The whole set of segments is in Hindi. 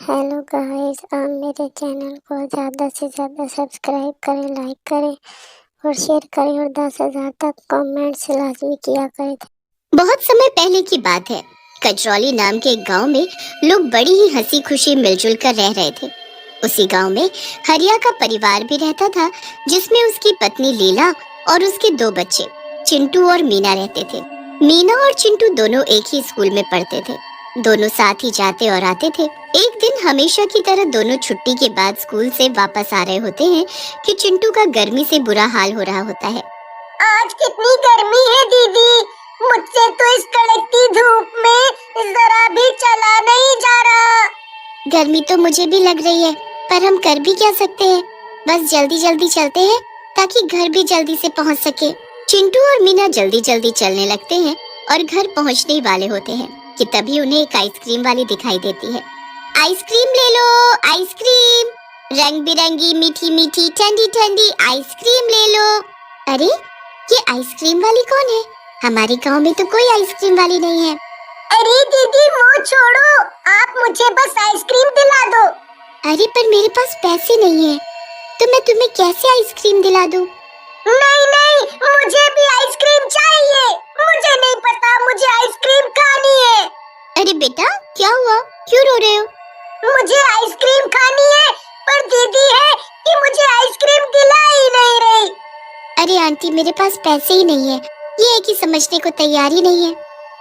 हेलो गाइस, आप मेरे चैनल को ज़्यादा से ज़्यादा सब्सक्राइब करें, लाइक करें और शेयर करें और 10,000 तक कमेंट्स लाजमी किया करें। बहुत समय पहले की बात है। कजरौली नाम के एक गांव में लोग बड़ी ही हंसी खुशी मिलजुल कर रह रहे थे। उसी गांव में हरिया का परिवार भी रहता था, जिसमें उसकी पत्नी लीला और उसके दो बच्चे चिंटू और मीना रहते थे। मीना और चिंटू दोनों एक ही स्कूल में पढ़ते थे। दोनों साथ ही जाते और आते थे। एक दिन हमेशा की तरह दोनों छुट्टी के बाद स्कूल से वापस आ रहे होते हैं कि चिंटू का गर्मी से बुरा हाल हो रहा होता है। आज कितनी गर्मी है दीदी, मुझसे तो इस कड़कती धूप में जरा भी चला नहीं जा रहा। गर्मी तो मुझे भी लग रही है, पर हम कर भी क्या सकते हैं। बस जल्दी जल्दी चलते हैं ताकि घर भी जल्दी से पहुंच सके। चिंटू और मीना जल्दी जल्दी चलने लगते हैं और घर पहुंचने वाले होते हैं कि तभी उन्हें एक आइसक्रीम वाली दिखाई देती है। आइसक्रीम ले लो, आइसक्रीम, रंग बिरंगी मीठी मीठी ठंडी ठंडी आइसक्रीम ले लो। अरे, ये आइसक्रीम वाली कौन है? हमारे गांव में तो कोई आइसक्रीम वाली नहीं है। अरे दीदी वो छोड़ो, आप मुझे बस आइसक्रीम दिला दो। अरे पर मेरे पास पैसे नहीं है, तो मैं तुम्हें कैसे आइसक्रीम दिला दूं? नहीं नहीं, मुझे भी आइसक्रीम चाहिए। मुझे नहीं पता, मुझे आइसक्रीम खानी है। अरे बेटा, क्या हुआ? क्यों रो रहे हो? मुझे आइसक्रीम खानी है, पर दीदी है कि मुझे आइसक्रीम दिला ही नहीं रही। अरे आंटी, मेरे पास पैसे ही नहीं है। ये है कि समझने को तैयार ही नहीं है।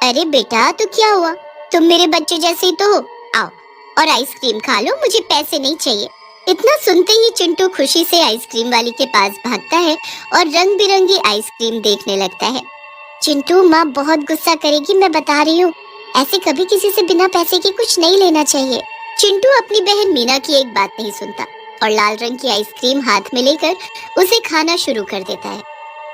अरे बेटा, तो क्या हुआ? तुम मेरे बच्चे जैसे ही तो हो। आओ और आइसक्रीम खा लो, मुझे पैसे नहीं चाहिए। इतना सुनते ही चिंटू खुशी से आइसक्रीम वाली के पास भागता है और रंग बिरंगी आइसक्रीम देखने लगता है। चिंटू, माँ बहुत गुस्सा करेगी, मैं बता रही हूँ। ऐसे कभी किसी से बिना पैसे के कुछ नहीं लेना चाहिए। चिंटू अपनी बहन मीना की एक बात नहीं सुनता और लाल रंग की आइसक्रीम हाथ में लेकर उसे खाना शुरू कर देता है।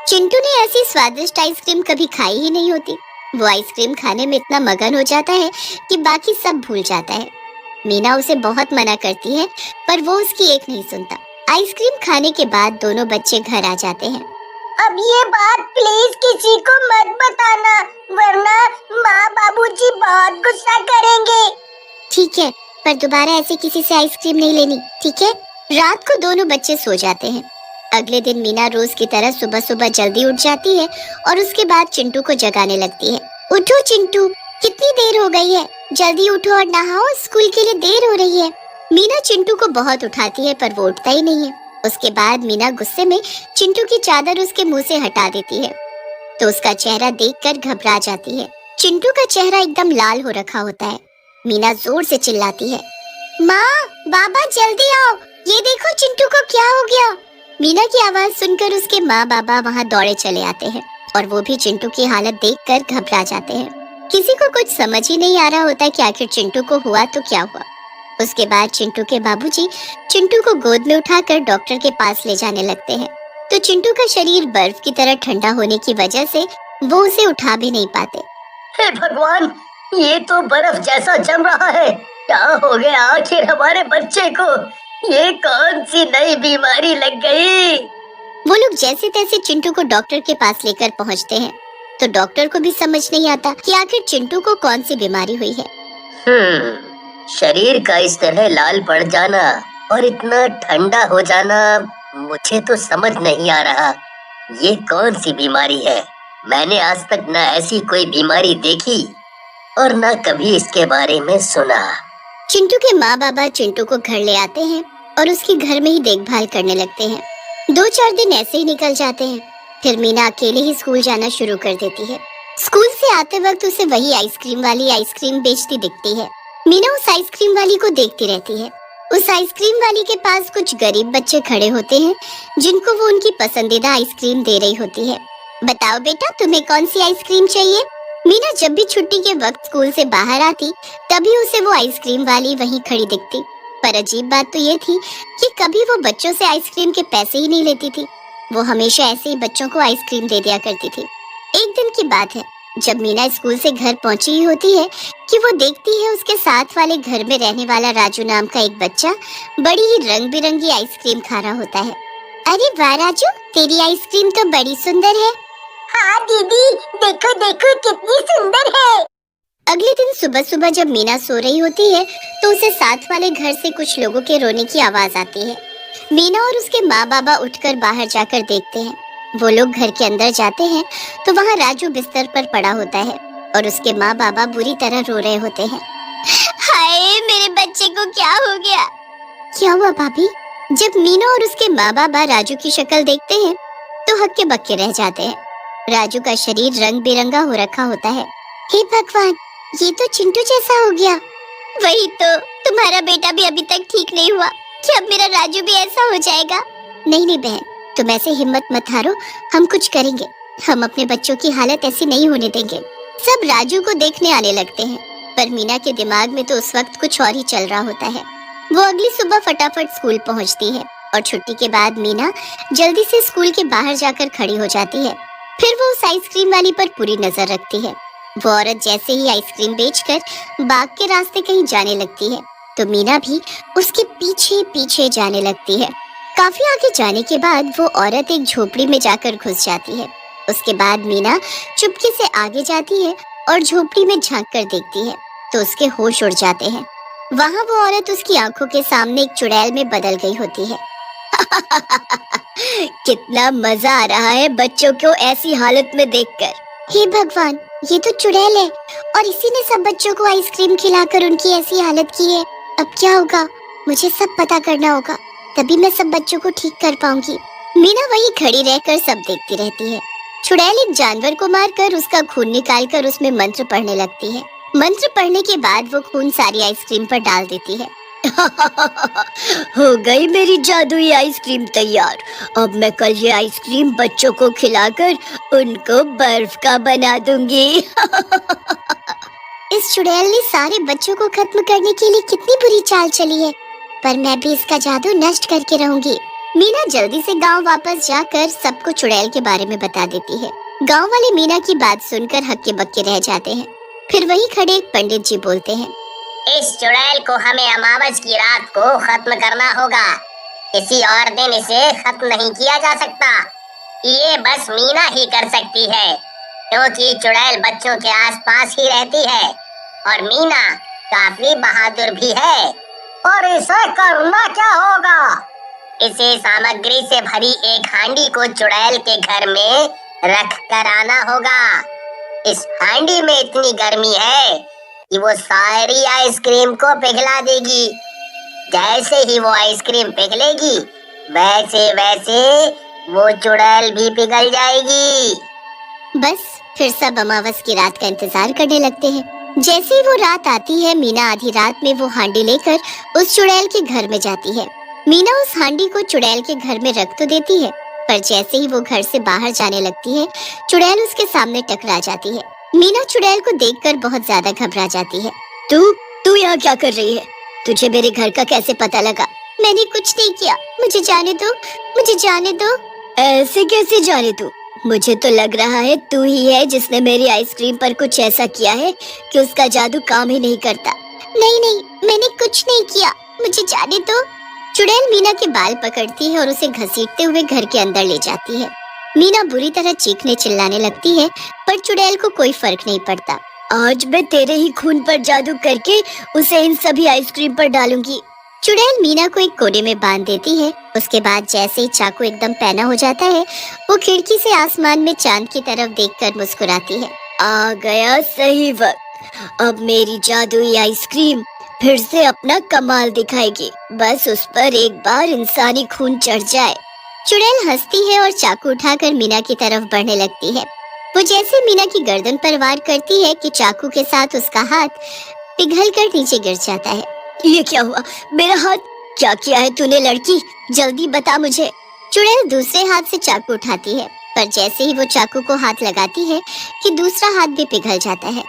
चिंटू ने ऐसी स्वादिष्ट आइसक्रीम कभी खाई ही नहीं होती। वो आइसक्रीम खाने में इतना मगन हो जाता है कि बाकी सब भूल जाता है। मीना उसे बहुत मना करती है, पर वो उसकी एक नहीं सुनता। आइसक्रीम खाने के बाद दोनों बच्चे घर आ जाते हैं। अब ये बात प्लीज किसी को मत बताना, वरना माँ बाबूजी बहुत गुस्सा करेंगे। ठीक है, पर दोबारा ऐसे किसी से आइसक्रीम नहीं लेनी, ठीक है? रात को दोनों बच्चे सो जाते हैं। अगले दिन मीना रोज की तरह सुबह सुबह जल्दी उठ जाती है और उसके बाद चिंटू को जगाने लगती है। उठो चिंटू, कितनी देर हो गई है, जल्दी उठो और नहाओ, स्कूल के लिए देर हो रही है। मीना चिंटू को बहुत उठाती है, पर वो उठता ही नहीं है। उसके बाद मीना गुस्से में चिंटू की चादर उसके मुंह से हटा देती है, तो उसका चेहरा देखकर घबरा जाती है। चिंटू का चेहरा एकदम लाल हो रखा होता है। मीना जोर से चिल्लाती है, माँ, बाबा जल्दी आओ, ये देखो चिंटू को क्या हो गया। मीना की आवाज सुनकर उसके माँ बाबा वहाँ दौड़े चले आते हैं और वो भी चिंटू की हालत देखकर घबरा जाते हैं। किसी को कुछ समझ ही नहीं आ रहा होता कि आखिर चिंटू को हुआ तो क्या हुआ। उसके बाद चिंटू के बाबूजी चिंटू को गोद में उठाकर डॉक्टर के पास ले जाने लगते हैं, तो चिंटू का शरीर बर्फ की तरह ठंडा होने की वजह से वो उसे उठा भी नहीं पाते। हे भगवान, ये तो बर्फ जैसा जम रहा है। क्या हो गया आखिर हमारे बच्चे को? ये कौन सी नई बीमारी लग गई? वो लोग जैसे तैसे चिंटू को डॉक्टर के पास लेकर पहुंचते हैं, तो डॉक्टर को भी समझ नहीं आता कि आखिर चिंटू को कौन सी बीमारी हुई है। शरीर का इस तरह लाल पड़ जाना और इतना ठंडा हो जाना, मुझे तो समझ नहीं आ रहा। ये कौन सी बीमारी है? मैंने आज तक न ऐसी कोई बीमारी देखी और न कभी इसके बारे में सुना। चिंटू के माँ बाबा चिंटू को घर ले आते हैं और उसकी घर में ही देखभाल करने लगते हैं। 2-4 दिन ऐसे ही निकल जाते हैं। फिर मीना अकेले ही स्कूल जाना शुरू कर देती है। स्कूल से आते वक्त उसे वही आइसक्रीम वाली आइसक्रीम बेचती दिखती है। मीना उस आइसक्रीम वाली को देखती रहती है। उस आइसक्रीम वाली के पास कुछ गरीब बच्चे खड़े होते हैं, जिनको वो उनकी पसंदीदा आइसक्रीम दे रही होती है। बताओ बेटा, तुम्हें कौन सी आइसक्रीम चाहिए? मीना जब भी छुट्टी के वक्त स्कूल से बाहर आती, तभी उसे वो आइसक्रीम वाली वहीं खड़ी दिखती। पर अजीब बात तो ये थी कि कभी वो बच्चों से आइसक्रीम के पैसे ही नहीं लेती थी। वो हमेशा ऐसे ही बच्चों को आइसक्रीम दे दिया करती थी। एक दिन की बात है, जब मीना स्कूल से घर पहुंची ही होती है कि वो देखती है उसके साथ वाले घर में रहने वाला राजू नाम का एक बच्चा बड़ी ही रंग बिरंगी आइसक्रीम खा रहा होता है। अरे वाह राजू, तेरी आइसक्रीम तो बड़ी सुंदर है। हाँ दीदी, देखो देखो कितनी सुंदर है। अगले दिन सुबह सुबह जब मीना सो रही होती है तो उसे साथ वाले घर से कुछ लोगों के रोने की आवाज आती है। मीना और उसके माँ बाबा उठकर बाहर जाकर देखते हैं। वो लोग घर के अंदर जाते हैं तो वहाँ राजू बिस्तर पर पड़ा होता है और उसके माँ बाबा बुरी तरह रो रहे होते हैं। हाय, मेरे बच्चे को क्या हो गया? क्या हुआ भाभी? जब मीना और उसके माँ बाबा राजू की शक्ल देखते हैं तो हक्के बक्के रह जाते हैं। राजू का शरीर रंग बिरंगा हो रखा होता है। हे भगवान, ये तो चिंटू जैसा हो गया। वही तो, तुम्हारा बेटा भी अभी तक ठीक नहीं हुआ कि अब मेरा राजू भी ऐसा हो जाएगा। नहीं नहीं बहन, तुम ऐसे हिम्मत मत हारो, हम कुछ करेंगे। हम अपने बच्चों की हालत ऐसी नहीं होने देंगे। सब राजू को देखने आने लगते हैं, पर मीना के दिमाग में तो उस वक्त कुछ और ही चल रहा होता है। वो अगली सुबह फटाफट स्कूल पहुंचती है और छुट्टी के बाद मीना जल्दी से स्कूल के बाहर जाकर खड़ी हो जाती है। फिर वो उस आइसक्रीम वाली पर पूरी नजर रखती है। वो औरत जैसे ही आइसक्रीम बेचकर बाग के रास्ते कहीं जाने लगती है तो मीना भी उसके पीछे पीछे जाने लगती है। काफी आगे जाने के बाद वो औरत एक झोपड़ी में जाकर घुस जाती है। उसके बाद मीना चुपके से आगे जाती है और झोपड़ी में झांक कर देखती है तो उसके होश उड़ जाते हैं। वहाँ वो औरत उसकी आंखों के सामने एक चुड़ैल में बदल गई होती है। कितना मजा आ रहा है बच्चों को ऐसी हालत में देखकर। हे भगवान, ये तो चुड़ैल है और इसी ने सब बच्चों को आइसक्रीम खिलाकर उनकी ऐसी हालत की है। अब क्या होगा? मुझे सब पता करना होगा, तभी मैं सब बच्चों को ठीक कर पाऊंगी। मीना वहीं खड़ी रहकर सब देखती रहती है। चुड़ैल एक जानवर को मारकर उसका खून निकालकर उसमें मंत्र पढ़ने लगती है। मंत्र पढ़ने के बाद वो खून सारी आइसक्रीम पर डाल देती है। हो गई मेरी जादुई आइसक्रीम तैयार। अब मैं कल ये आइसक्रीम बच्चों को खिलाकर उनको बर्फ का बना दूंगी। इस चुड़ैल ने सारे बच्चों को खत्म करने के लिए कितनी बुरी चाल चली है, पर मैं भी इसका जादू नष्ट करके रहूंगी। मीना जल्दी से गांव वापस जाकर सबको चुड़ैल के बारे में बता देती है। गांव वाले मीना की बात सुनकर हक्के बक्के रह जाते हैं। फिर वहीं खड़े एक पंडित जी बोलते हैं, इस चुड़ैल को हमें अमावस की रात को खत्म करना होगा। किसी और दिन इसे खत्म नहीं किया जा सकता। ये बस मीना ही कर सकती है, क्योंकि चुड़ैल बच्चों के आसपास ही रहती है और मीना काफी बहादुर भी है। और इसे करना क्या होगा? इसे सामग्री से भरी एक हांडी को चुड़ैल के घर में रख कर आना होगा। इस हांडी में इतनी गर्मी है कि वो सारी आइसक्रीम को पिघला देगी। जैसे ही वो आइसक्रीम पिघलेगी, वैसे वैसे वो चुड़ैल भी पिघल जाएगी। बस फिर सब अमावस की रात का इंतजार करने लगते हैं। जैसे ही वो रात आती है, मीना आधी रात में वो हांडी लेकर उस चुड़ैल के घर में जाती है। मीना उस हांडी को चुड़ैल के घर में रख तो देती है, पर जैसे ही वो घर से बाहर जाने लगती है, चुड़ैल उसके सामने टकरा जाती है। मीना चुड़ैल को देखकर बहुत ज्यादा घबरा जाती है। तू यहाँ क्या कर रही है? तुझे मेरे घर का कैसे पता लगा? मैंने कुछ नहीं किया, मुझे जाने दो, मुझे जाने दो। ऐसे कैसे जाने दो? मुझे तो लग रहा है तू ही है जिसने मेरी आइसक्रीम पर कुछ ऐसा किया है कि उसका जादू काम ही नहीं करता। नहीं नहीं, मैंने कुछ नहीं किया, मुझे जाने दो। चुड़ैल मीना के बाल पकड़ती है और उसे घसीटते हुए घर के अंदर ले जाती है। मीना बुरी तरह चीखने चिल्लाने लगती है, पर चुड़ैल को कोई फर्क नहीं पड़ता। आज मैं तेरे ही खून पर जादू करके उसे इन सभी आइसक्रीम पर डालूंगी। चुड़ैल मीना को एक कोने में बांध देती है। उसके बाद जैसे ही चाकू एकदम पैना हो जाता है, वो खिड़की से आसमान में चांद की तरफ देखकर मुस्कुराती है। आ गया सही वक्त। अब मेरी जादुई आइसक्रीम फिर से अपना कमाल दिखाएगी। बस उस पर एक बार इंसानी खून चढ़ जाए। चुड़ैल हंसती है और चाकू उठाकर मीना की तरफ बढ़ने लगती है। वो जैसे मीना की गर्दन पर वार करती है कि चाकू के साथ उसका हाथ पिघलकर नीचे गिर जाता है। ये क्या हुआ? मेरा हाथ क्या किया है तूने लड़की? जल्दी बता मुझे। चुड़ैल दूसरे हाथ से चाकू उठाती है, पर जैसे ही वो चाकू को हाथ लगाती है कि दूसरा हाथ भी पिघल जाता है।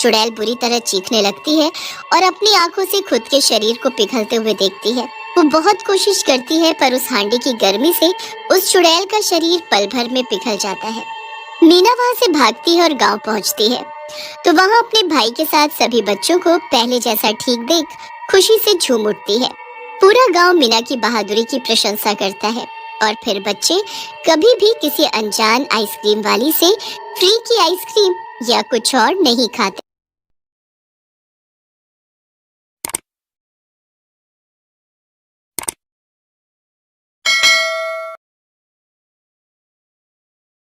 चुड़ैल बुरी तरह चीखने लगती है और अपनी आंखों से खुद के शरीर को पिघलते हुए देखती है। वो बहुत कोशिश करती है, पर उस हांडी की गर्मी से उस चुड़ैल का शरीर पल भर में पिघल जाता है। मीना वहाँ से भागती है और गांव पहुँचती है, तो वहाँ अपने भाई के साथ सभी बच्चों को पहले जैसा ठीक देख खुशी से झूम उठती है। पूरा गांव मीना की बहादुरी की प्रशंसा करता है और फिर बच्चे कभी भी किसी अनजान आइसक्रीम वाली से फ्री की आइसक्रीम या कुछ और नहीं खाते।